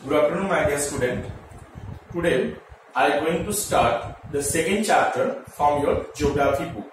Good afternoon, my dear student. Today, I am going to start the second chapter from your geography book.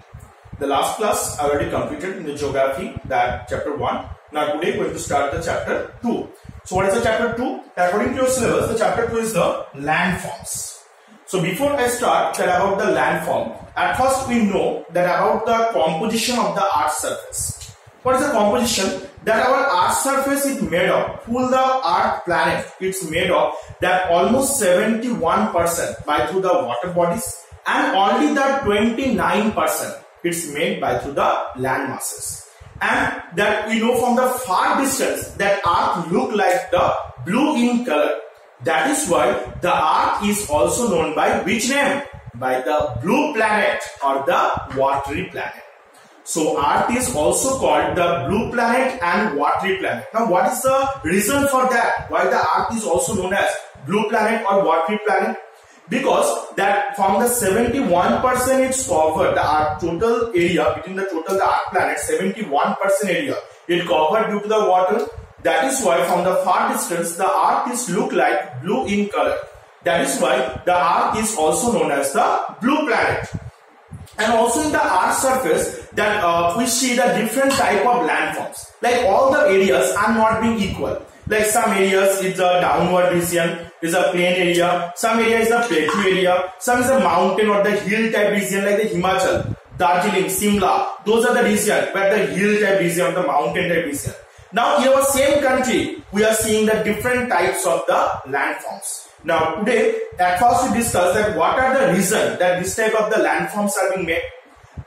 The last class I already completed in the geography, that chapter 1. Now today, we are going to start the chapter 2. So what is the chapter 2? According to your syllabus, the chapter 2 is the landforms. So before I start about the landform, at first we know that about the composition of the Earth's surface. What is the composition? That our Earth's surface is made of, full the Earth planet, it's made of that almost 71% by through the water bodies and only the 29% it's made by through the land masses. And that we know from the far distance that Earth look like the blue in color. That is why the Earth is also known by which name? By the blue planet or the watery planet. So Earth is also called the blue planet and watery planet. Now what is the reason for that? Why the Earth is also known as blue planet or watery planet? Because that from the 71% it's covered, the Earth total area, between the total the Earth planet, 71% area it covered due to the water. That is why from the far distance the Earth is look like blue in color. That is why the Earth is also known as the blue planet. And also in the Earth's surface that we see the different type of landforms. Like all the areas are not being equal. Like some areas is a downward region, is a plain area. Some area is a plateau area. Some is a mountain or the hill type region like the Himachal, Darjeeling, Simla. Those are the regions where the hill type region or the mountain type region. Now in our same country, we are seeing the different types of the landforms. Now today, at first we discuss that what are the reasons that this type of the landforms are being made.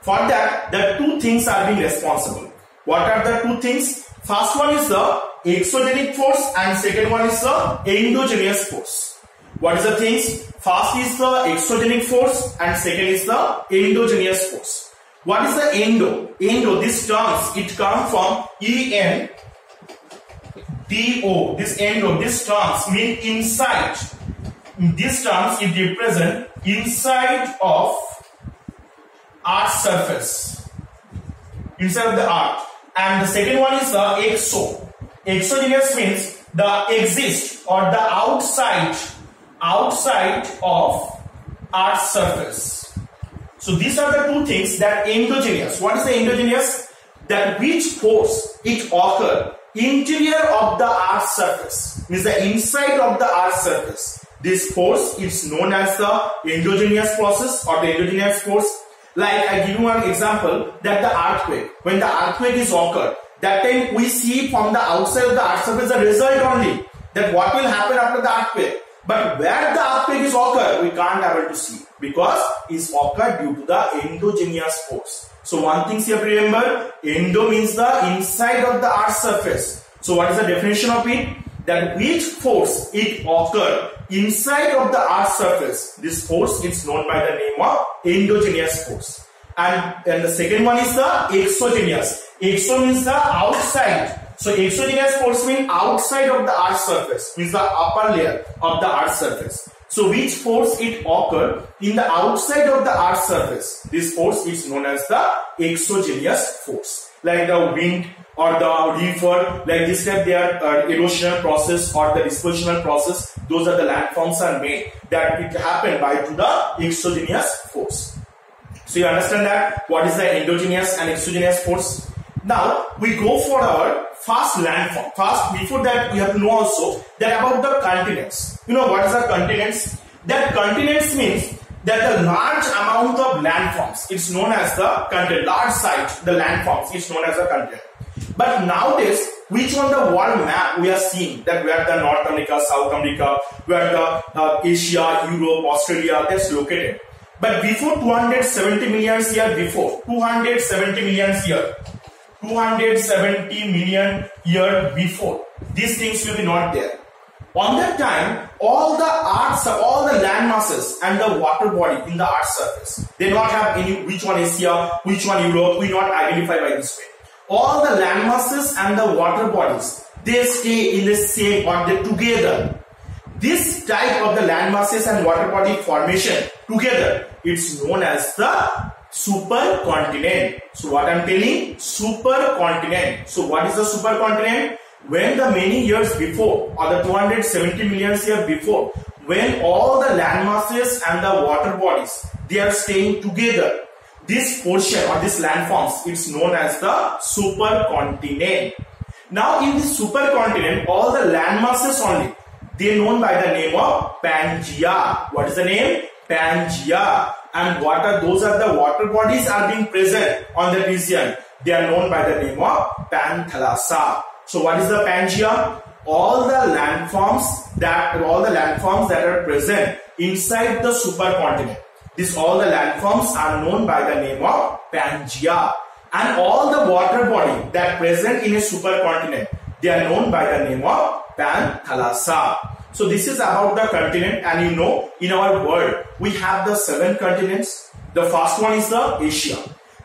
For that, the two things are being responsible. What are the two things? First one is the exogenic force and second one is the endogenous force. What is the things? First is the exogenic force and second is the endogenous force. What is the endo? Endo, this terms, it comes from ENDO. This endo, this terms mean inside. These terms it represent inside of Earth's surface, inside of the Earth. And the second one is the exo. Exogenous means the exist or the outside of Earth's surface. So these are the two things that endogenous. What is the endogenous? That which force it occur interior of the Earth's surface, means the inside of the Earth's surface. This force is known as the endogenous process or the endogenous force. Like I give you one example, that the earthquake, when the earthquake is occurred, that time we see from the outside of the Earth's surface the result only, that what will happen after the earthquake. But where the earthquake is occurred, we can't able to see because it's occurred due to the endogenous force. So one thing you have to remember, endo means the inside of the Earth's surface. So what is the definition of it? That which force it occurred inside of the Earth's surface, this force is known by the name of endogenous force. And the second one is the exogenous. Exo means the outside. So exogenous force means outside of the Earth's surface, means the upper layer of the Earth's surface. So which force it occurred in the outside of the Earth's surface, this force is known as the exogenous force. Like the wind or the river, like this type, they are erosional process or the dispersional process. Those are the landforms are made that it happened by to the exogenous force. So you understand that what is the endogenous and exogenous force. Now we go for our first landform. First, before that, we have to know also that about the continents. You know what is the continents? That continents means that the large amount of landforms, it's known as the continent. Large site, the landforms, is known as the continent. But nowadays, which on the world map we are seeing that where the North America, South America, where the Asia, Europe, Australia, that's located. But before 270 million years before, 270 million year before, these things will be not there. On that time, all the Earth's, all the land masses and the water body in the Earth's surface, they not have any, which one Asia, which one Europe, we not identify by this way. All the land masses and the water bodies, they stay in the same or they together. This type of the land masses and water body formation together, it's known as the supercontinent. So what I'm telling, supercontinent. So what is the supercontinent? when the many years before, or the 270 million years before, when all the land masses and the water bodies, they are staying together, this portion or this landforms, it's known as the supercontinent. Now in this supercontinent, all the land masses only, they are known by the name of Pangaea. What is the name? Pangaea. And what are those? Are the water bodies are being present on the region. They are known by the name of Panthalassa. So what is the Pangaea? All the landforms that are present inside the supercontinent. All the landforms are known by the name of Pangaea. And all the water body that present in a supercontinent, they are known by the name of Panthalassa. So this is about the continent, and you know, in our world we have the 7 continents. The first one is the Asia.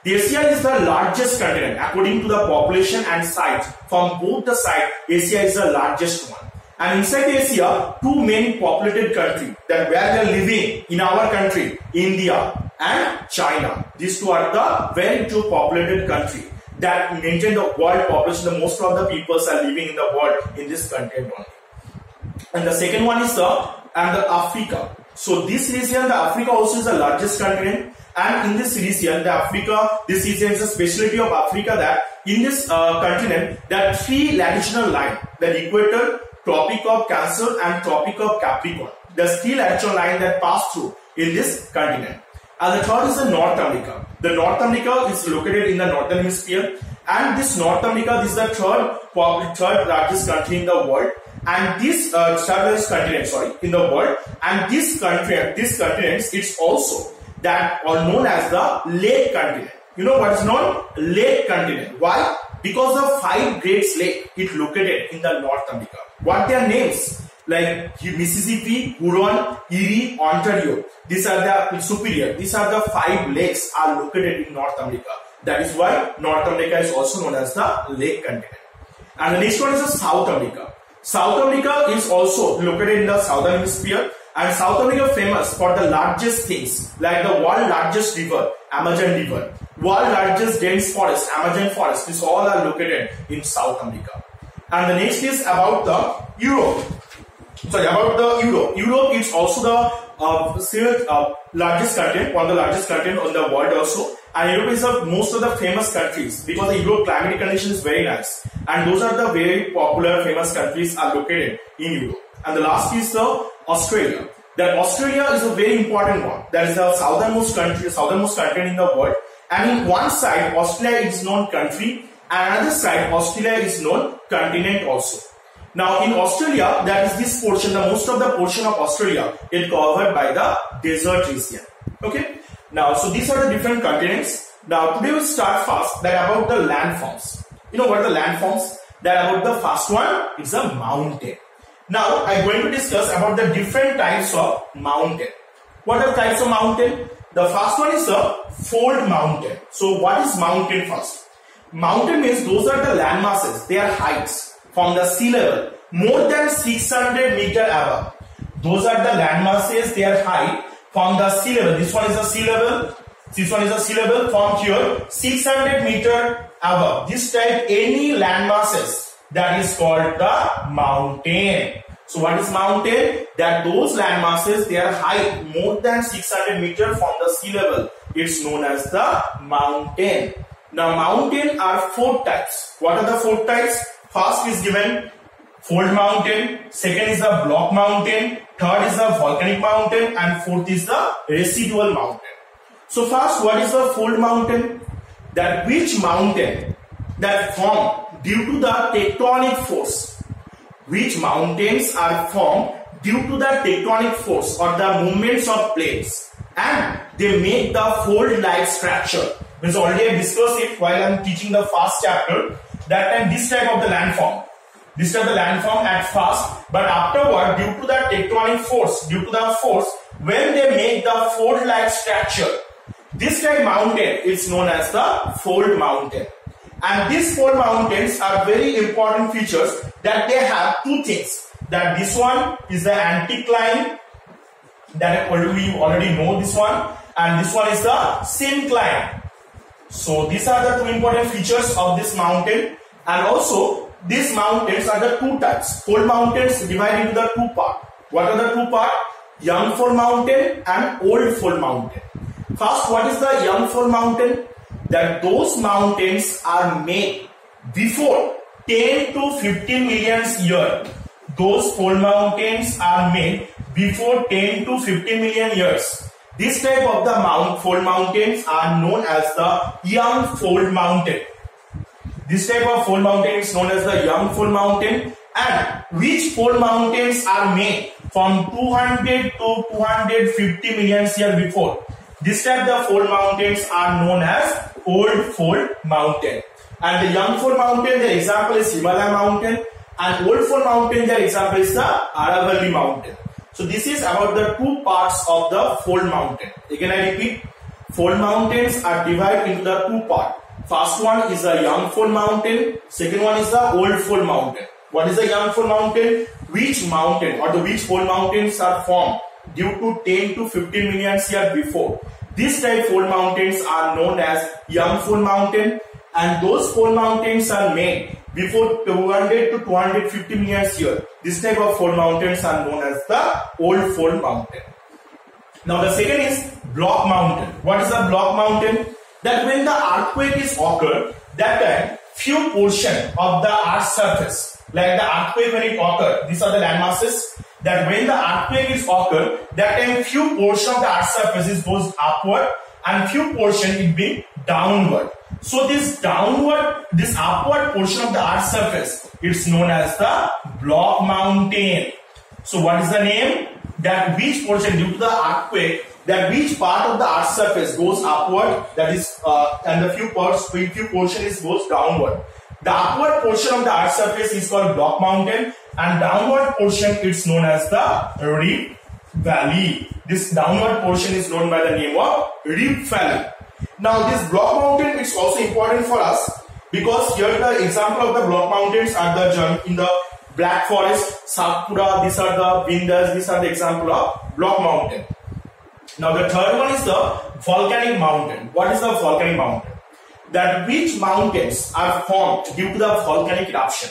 The Asia is the largest continent according to the population and size. From both the sides, Asia is the largest one. And inside Asia, 2 main populated countries that where we are living in our country, India and China. These 2 are the very 2 populated countries that maintain the world population. The most of the peoples are living in the world in this continent only. And the second one is the Africa. So this region, the Africa also is the largest continent. And in this region, this region is a specialty of Africa that in this continent, there are 3 latitudinal lines: the equator, Tropic of Cancer, and Tropic of Capricorn. There's 3 latitudinal lines that pass through in this continent. And the third is the North America. The North America is located in the northern hemisphere. And this North America, this is the third largest country in the world. And this in the world. And this continent, it's also that are known as the lake continent. You know what is known? Lake continent. Why? Because of 5 great lakes it located in the North America. What their names? Like Mississippi, Huron, Erie, Ontario. These are the Superior. These are the 5 lakes are located in North America. That is why North America is also known as the lake continent. And the next one is the South America. South America is also located in the southern hemisphere. And South America famous for the largest things like the world largest river, Amazon River, world largest dense forest, Amazon forest. These all are located in South America. And the next is about the Europe. Europe is also the largest continent, one of the largest continent on the world also. And Europe is most of the famous countries because the Europe climatic condition is very nice. And those are the very popular famous countries are located in Europe. And the last is the Australia. That Australia is a very important one. That is the southernmost country in the world. And in one side, Australia is known country, and another side, Australia is known continent also. Now in Australia, that is this portion, the most of the portion of Australia is covered by the desert region. Okay. Now, so these are the different continents. Now today we'll start first that about the landforms. You know what are the landforms? That about the first one is a mountain. Now I'm going to discuss about the different types of mountain. What are the types of mountain? The first one is a fold mountain. So what is mountain first? Mountain means those are the land masses, their heights from the sea level more than 600 meter above. Those are the land masses, their height from the sea level. This one is the sea level. This one is the sea level from here 600 meter above. This type any land masses, that is called the mountain. So what is mountain? That those land masses, their height more than 600 meter from the sea level. It's known as the mountain. Now mountain are 4 types. What are the 4 types? First is given fold mountain, second is the block mountain, third is the volcanic mountain, and fourth is the residual mountain. So first, what is the fold mountain? That which mountain that form due to the tectonic force. Which mountains are formed due to the tectonic force or the movements of plates, and they make the fold-like structure. Means already I discussed it while I am teaching the first chapter. That time this type of the landform. This type of the landform at first, but afterward due to the tectonic force, when they make the fold-like structure, this type mountain is known as the fold mountain. And these 4 mountains are very important features that they have 2 things. That this one is the anticline, that we already know this one, and this one is the syncline. So these are the 2 important features of this mountain. And also these mountains are the two types. Fold mountains divided into the two parts. What are the two parts? Young fold mountain and old fold mountain. First, what is the young fold mountain? That those mountains are made before 10 to 15 million years. Those fold mountains are made before 10 to 15 million years. This type of the fold mountains are known as the young fold mountain. This type of fold mountain is known as the young fold mountain, and which fold mountains are made from 200 to 250 million years before. This type of fold mountains are known as old fold mountain. And the young fold mountain, the example is Himalaya mountain, and old fold mountain, the example is the Aravalli mountain. So this is about the two parts of the fold mountain. Again I repeat, fold mountains are divided into the two parts. First one is the young fold mountain, second one is the old fold mountain. What is the young fold mountain? Which mountain or the which fold mountains are formed due to 10 to 15 million years before. This type fold mountains are known as young fold mountain, and those fold mountains are made before 200 to 250 million years. This type of fold mountains are known as the old fold mountain. Now the second is block mountain. What is a block mountain? That when the earthquake is occurred, that time few portion of the earth surface, like the earthquake when it occurred, these are the land masses, that when the earthquake is occurred, that time few portion of the earth surface goes upward and few portion it being downward. So this upward portion of the earth surface, it's known as the block mountain. So what is the name? That which portion due to the earthquake, that which part of the earth surface goes upward, that is and the few portion goes downward. The upward portion of the earth surface is called block mountain, and downward portion it's known as the Rift Valley. This downward portion is known by the name of Rift Valley. Now this block mountain is also important for us because here the example of the block mountains are the in the Black Forest, Satpura, these are the Vindhyas, these are the example of block mountain. Now the third one is the volcanic mountain. What is the volcanic mountain? That which mountains are formed due to the volcanic eruption.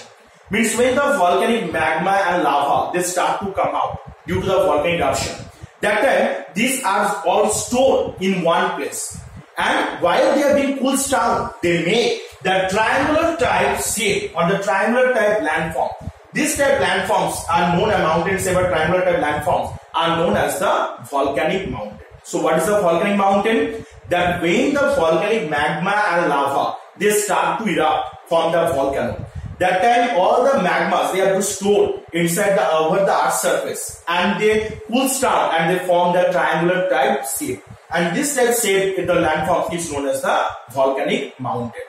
Means when the volcanic magma and lava they start to come out due to the volcanic eruption. That time these are all stored in one place. And while they are being cooled down, they make the triangular type shape or the triangular type landform. These type landforms are known as mountains, ever triangular type landforms are known as the volcanic mountain. So what is the volcanic mountain? That when the volcanic magma and lava they start to erupt from the volcano, that time all the magmas they are stored inside over the earth surface and they cool down and they form the triangular type shape. And this type shape in the landform is known as the volcanic mountain.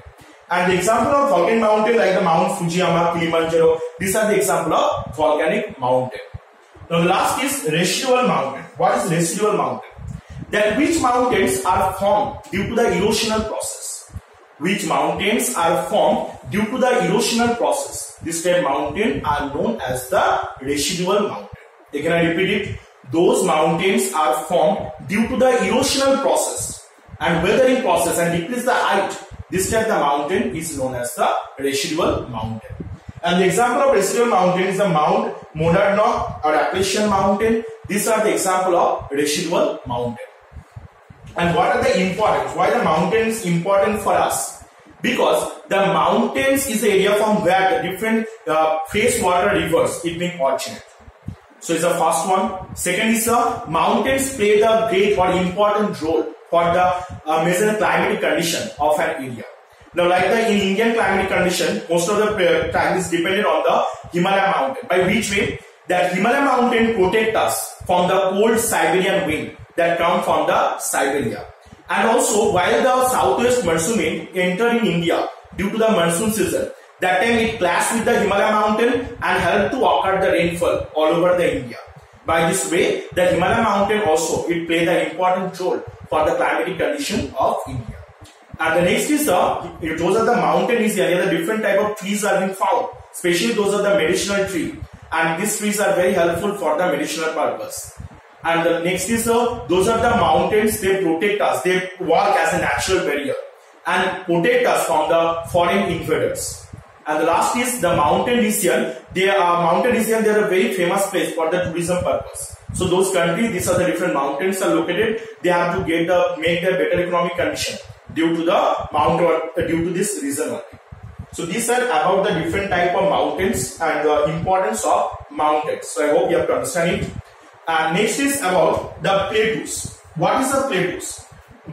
And the example of volcanic mountain like the Mount Fujiyama, Kilimanjaro, these are the example of volcanic mountain. Now the last is residual mountain. What is residual mountain? That which mountains are formed due to the erosional process. Which mountains are formed due to the erosional process. This type mountain are known as the residual mountain. Again I repeat it. Those mountains are formed due to the erosional process and weathering process and decrease the height. This type of mountain is known as the residual mountain. And the example of residual mountain is the Mount Monadnock or Appalachian mountain. These are the example of residual mountain. And what are the importance? Why the mountain is important for us? Because the mountains is the area from where the different freshwater rivers it being originate. So it's the first one. Second is the mountains play the great or important role for the measure climatic condition of an area. Now like the in Indian climatic condition, most of the time is dependent on the Himalaya mountain. By which way? That Himalaya mountain protect us from the cold Siberian wind that come from the Siberia. And also while the southwest monsoon wind enter in India due to the monsoon season, that time it clashed with the Himalaya mountain and helped to occur the rainfall all over the India. By this way, the Himalaya mountain also it play the important role for the climatic condition of India. And the next is those are the mountain is the area the different type of trees are being found, especially those are the medicinal tree, and these trees are very helpful for the medicinal purpose. And the next is those are the mountains they protect us, they work as a natural barrier and protect us from the foreign invaders. And the last is the mountain region. They are a very famous place for the tourism purpose. So those countries, these are the different mountains are located. They have to make their better economic condition due to the due to this reason only. So these are about the different type of mountains and the importance of mountains. So I hope you have to understand it. And next is about the plateaus. What is the plateaus?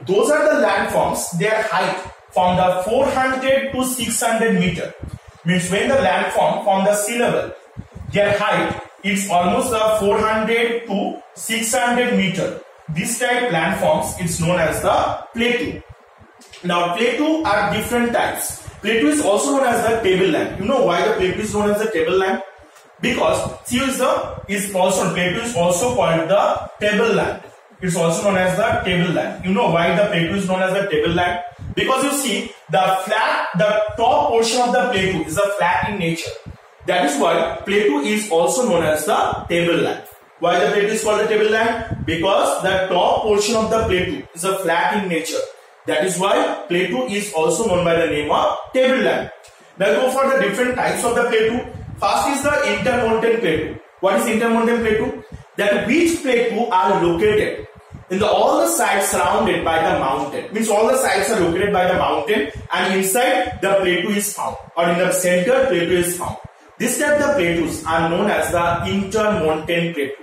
Those are the landforms. Their height from the 400 to 600 meter. Means when the landform from the sea level, their height is almost 400 to 600 meter. This type landforms is known as the plateau. Now plateau are different types. Plateau is also known as the tableland. You know why the plateau is known as the tableland? Because plateau is also called the tableland. It's also known as the tableland. You know why the plateau is known as the tableland? Because you see the top portion of the plateau is a flat in nature. That is why plateau is also known as the tableland. Why the plateau is called the tableland? Because the top portion of the plateau is a flat in nature. That is why plateau is also known by the name of tableland. Now go for the different types of the plateau. First is the intermountain plateau. What is intermountain plateau? That which plateau are located in all the sides surrounded by the mountain. Means all the sides are located by the mountain and inside the plateau is found, or in the center plateau is found. This type of plateaus are known as the intermountain plateau.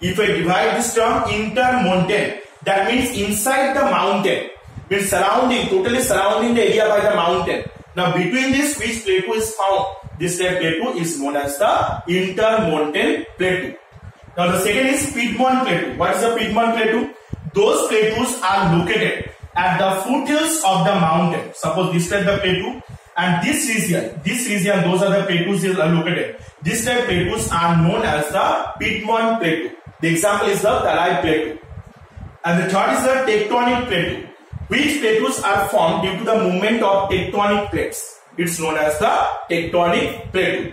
If I divide this term intermountain, that means inside the mountain, means totally surrounding the area by the mountain. Now between this, which plateau is found? This type plateau is known as the intermountain plateau. Now the second is Piedmont plateau. What is the Piedmont plateau? Those plateaus are located at the foothills of the mountain. Suppose this type the plateau, and this region, those are the plateaus are located. This type plateaus are known as the Piedmont plateau. The example is the Talai plateau. And the third is the tectonic plateau. Which plateaus are formed due to the movement of tectonic plates? It's known as the tectonic plateau.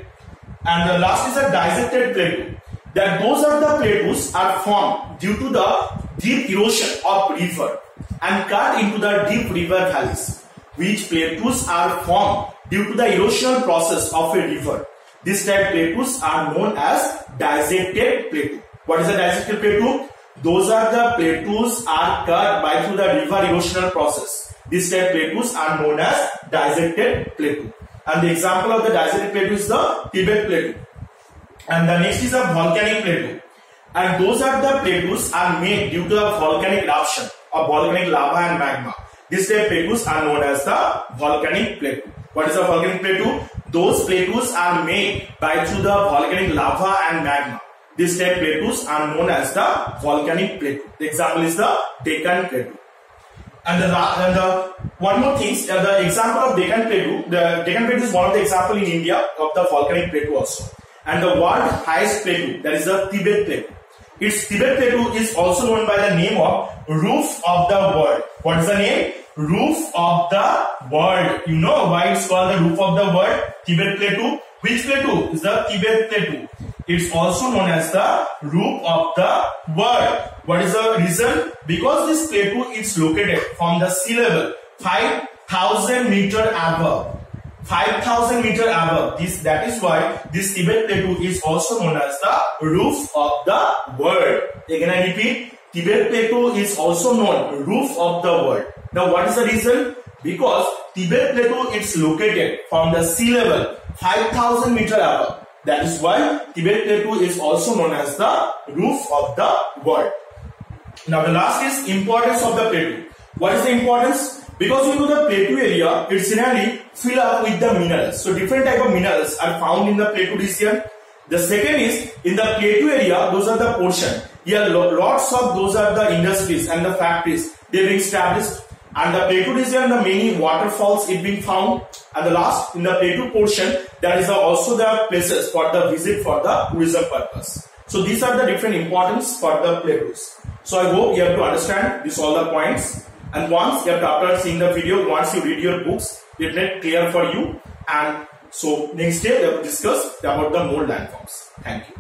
And the last is a dissected plateau. That those are the plateaus are formed due to the deep erosion of river and cut into the deep river valleys. Which plateaus are formed due to the erosional process of a river. This type plateaus are known as dissected plateau. What is a dissected plateau? Those are the plateaus are cut through the river erosional process. This type plateaus are known as dissected plateau. And the example of the dissected plateau is the Tibet plateau. And the next is a volcanic plateau. And those are the plateaus are made due to the volcanic eruption of volcanic lava and magma. This type plateaus are known as the volcanic plateau. What is a volcanic plateau? Those plateaus are made through the volcanic lava and magma. This type plateaus are known as the volcanic plateau. The example is the Deccan plateau. And the one more thing, the example of Deccan plateau. The Deccan plateau is one of the example in India of the volcanic plateau also. And the world highest plateau, that is the Tibet plateau. Its Tibet plateau is also known by the name of Roof of the World. What is the name? Roof of the World. You know why it's called the Roof of the World? Tibet plateau. Which plateau? Is the Tibet plateau. It's also known as the Roof of the World. What is the reason? Because this plateau is located from the sea level 5,000 meter above. 5,000 meter above. That is why this Tibet plateau is also known as the Roof of the World. Again I repeat, Tibet plateau is also known Roof of the World. Now what is the reason? Because Tibet plateau is located from the sea level 5,000 meter above. That is why Tibet plateau is also known as the Roof of the World. Now the last is importance of the plateau. What is the importance? Because you know the plateau area, it's generally filled up with the minerals. So different type of minerals are found in the plateau region. The second is in the plateau area, those are the portion. Here lots of those are the industries and the factories they have established. And the plateau region, the many waterfalls it being found. And the last in the plateau portion, there is also the places for the visit for the tourism purpose. So these are the different importance for the plateaus. So I hope you have to understand this all the points. And once you have to, after seeing the video, once you read your books, it will be clear for you. And so next day we will discuss about the more landforms. Thank you.